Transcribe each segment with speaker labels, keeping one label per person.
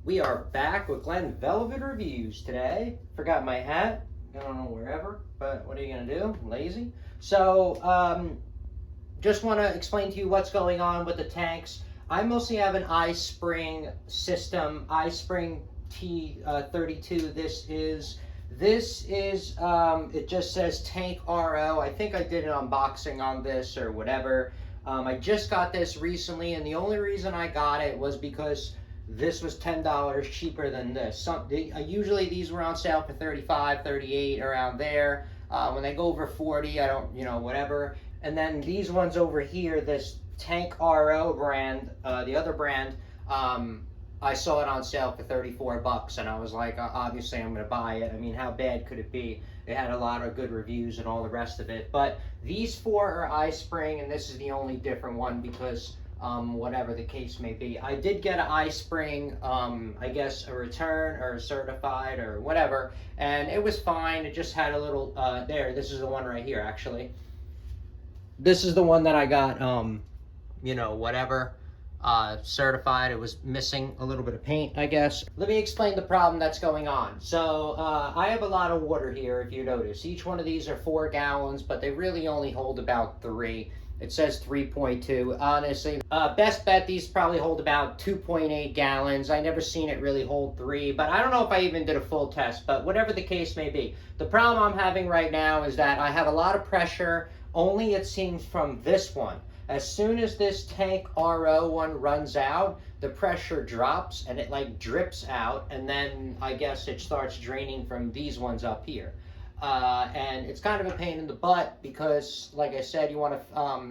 Speaker 1: We are back with Glenn Velvet Reviews today. Forgot my hat. I don't know wherever, but what are you going to do? I'm lazy. So, just want to explain to you what's going on with the tanks. I mostly have an iSpring system, iSpring T32. It just says tank RO. I think I did an unboxing on this or whatever. I just got this recently, and the only reason I got it was because this was $10 cheaper than this. Usually these were on sale for $35, $38, around there. When they go over 40, I don't, whatever. And then these ones over here, this Tank RO brand, the other brand, I saw it on sale for 34 bucks, and I was like, obviously I'm going to buy it. I mean, how bad could it be? It had a lot of good reviews and all the rest of it. But these four are iSpring, and this is the only different one because whatever the case may be. I did get an iSpring, I guess a return or a certified or whatever, and it was fine. It just had a little, this is the one right here, actually. This is the one that I got, whatever, certified. It was missing a little bit of paint, I guess. Let me explain the problem that's going on. So I have a lot of water here, if you notice. Each one of these are 4 gallons, but they really only hold about 3. It says 3.2. Honestly, best bet these probably hold about 2.8 gallons. I never seen it really hold 3, but I don't know if I even did a full test, but whatever the case may be. The problem I'm having right now is that I have a lot of pressure, only it seems from this one. As soon as this Tank RO one runs out, the pressure drops and it like drips out, and then I guess it starts draining from these ones up here. And it's kind of a pain in the butt because, like I said, you want to,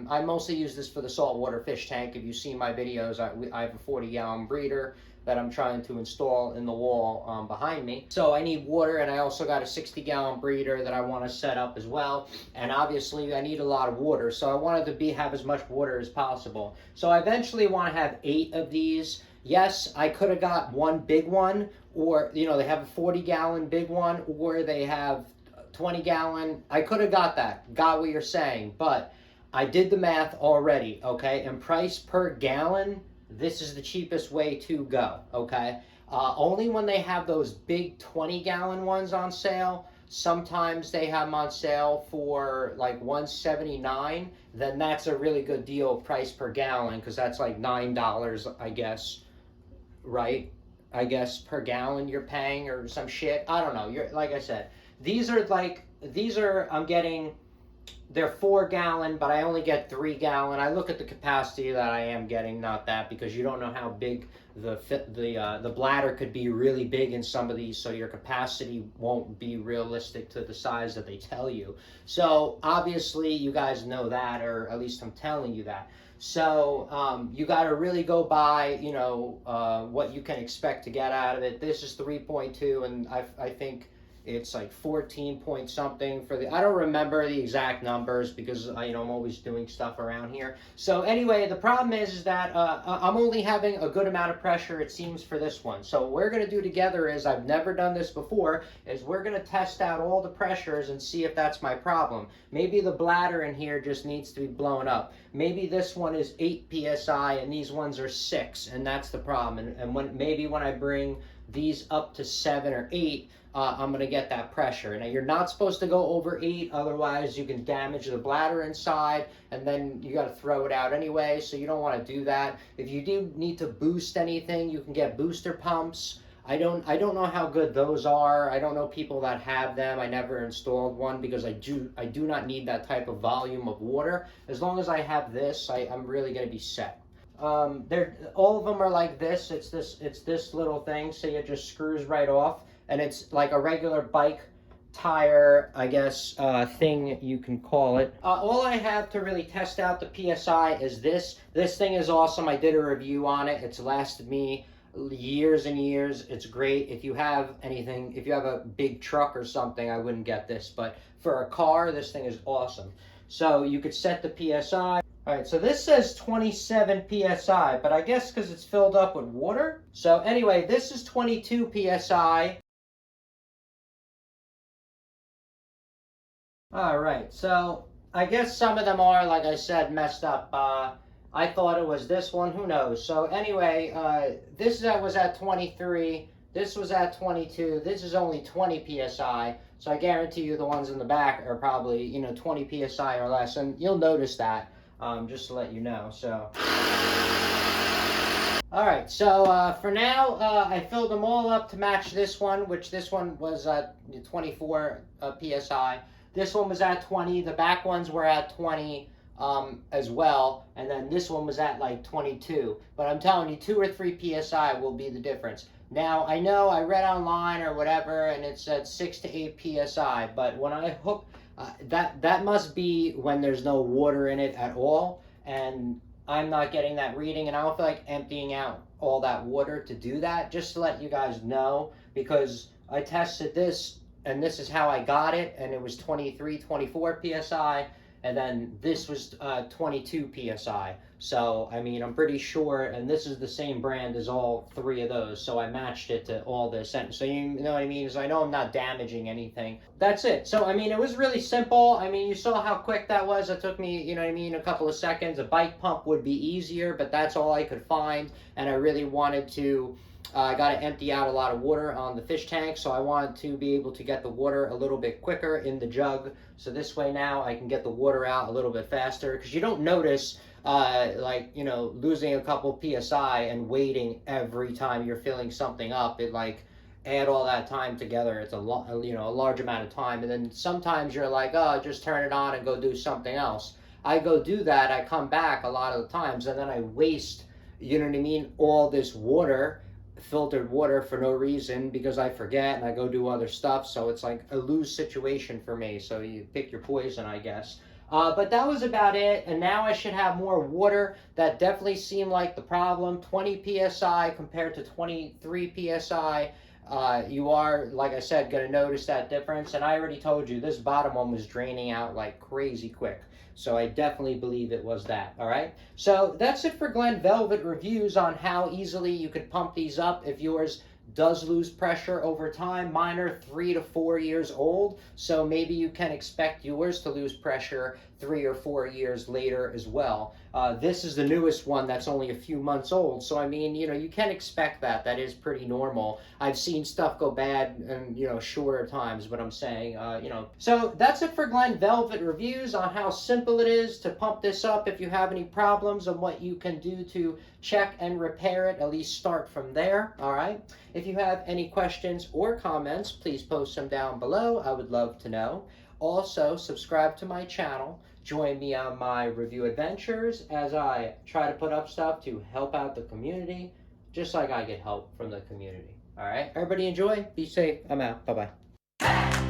Speaker 1: I mostly use this for the saltwater fish tank. If you see my videos, I have a 40-gallon breeder that I'm trying to install in the wall behind me. So I need water, and I also got a 60-gallon breeder that I want to set up as well. And obviously I need a lot of water, so I wanted to have as much water as possible. So I eventually want to have 8 of these. Yes, I could have got one big one, or they have a 40-gallon big one, or they have 20-gallon. I could have got what you're saying, but I did the math already, okay? And price per gallon, this is the cheapest way to go, okay? Only when they have those big 20-gallon ones on sale, sometimes they have them on sale for like $179, then that's a really good deal price per gallon, because that's like $9, I guess, right? I guess per gallon you're paying or some shit. I don't know. Like I said, these are I'm getting, they're 4-gallon, but I only get 3-gallon. I look at the capacity that I am getting, not that, because you don't know how big the bladder could be. Really big in some of these, so your capacity won't be realistic to the size that they tell you. So obviously you guys know that, or at least I'm telling you that. So you got to really go by, what you can expect to get out of it. This is 3.2, and I think it's like 14 point something for the, I don't remember the exact numbers because I'm always doing stuff around here. So anyway, the problem is that I'm only having a good amount of pressure, it seems, for this one. So what we're going to do together is, I've never done this before, is we're going to test out all the pressures and see if that's my problem. Maybe the bladder in here just needs to be blown up. Maybe this one is 8 psi and these ones are 6, and that's the problem. And maybe when I bring these up to 7 or 8, I'm going to get that pressure. Now, you're not supposed to go over 8, otherwise you can damage the bladder inside, and then you got to throw it out anyway, so you don't want to do that. If you do need to boost anything, you can get booster pumps. I don't know how good those are. I don't know people that have them. I never installed one because I do not need that type of volume of water. As long as I have this, I'm really going to be set. All of them are like this. It's this little thing, so it just screws right off. And it's like a regular bike tire, I guess, thing you can call it. All I have to really test out the PSI is this. This thing is awesome. I did a review on it. It's lasted me years and years. It's great. If you have a big truck or something, I wouldn't get this. But for a car, this thing is awesome. So you could set the PSI. All right, so this says 27 PSI, but I guess because it's filled up with water. So anyway, this is 22 PSI. All right, so I guess some of them are, like I said, messed up. I thought it was this one, who knows. So anyway, this was at 23, this was at 22, this is only 20 psi. So I guarantee you the ones in the back are probably, you know, 20 psi or less, and you'll notice that, just to let you know. So all right, so for now, I filled them all up to match this one, which this one was at 24 psi. This one was at 20. The back ones were at 20 as well, and then this one was at like 22. But I'm telling you, 2 or 3 psi will be the difference. Now, I know I read online or whatever, and it said 6 to 8 psi, but when I hook, that must be when there's no water in it at all, and I'm not getting that reading, and I don't feel like emptying out all that water to do that, just to let you guys know, because I tested this, and this is how I got it, and it was 23, 24 psi, and then this was 22 psi. So, I mean, I'm pretty sure, and this is the same brand as all 3 of those, so I matched it to all this. And so, you know what I mean? So I know I'm not damaging anything. That's it. So, I mean, it was really simple. I mean, you saw how quick that was. It took me, you know what I mean, a couple of seconds. A bike pump would be easier, but that's all I could find, and I really wanted to I got to empty out a lot of water on the fish tank, so I wanted to be able to get the water a little bit quicker in the jug. So this way now I can get the water out a little bit faster, because you don't notice like, you know, losing a couple psi and waiting every time you're filling something up. It like add all that time together, it's a large amount of time, and then sometimes you're like, oh, just turn it on and go do something else. I go do that, I come back a lot of the times, and then I waste, you know what I mean, all this water, filtered water, for no reason, because I forget and I go do other stuff. So it's like a lose situation for me. So you pick your poison, I guess. But that was about it, and now I should have more water. That definitely seemed like the problem. 20 psi compared to 23 psi. You are, like I said, going to notice that difference. And I already told you, this bottom one was draining out like crazy quick. So I definitely believe it was that, all right? So that's it for Glen Velvet reviews on how easily you could pump these up if yours does lose pressure over time. Mine are 3 to 4 years old, so maybe you can expect yours to lose pressure 3 or 4 years later as well. This is the newest one that's only a few months old, so I mean, you know, you can expect that. That is pretty normal. I've seen stuff go bad in, you know, shorter times, but I'm saying, you know. So that's it for Glen Velvet reviews on how simple it is to pump this up. If you have any problems on what you can do to check and repair it, at least start from there, all right? If you have any questions or comments, please post them down below. I would love to know. Also, subscribe to my channel. Join me on my review adventures as I try to put up stuff to help out the community, just like I get help from the community. All right, everybody enjoy. Be safe. I'm out. Bye-bye.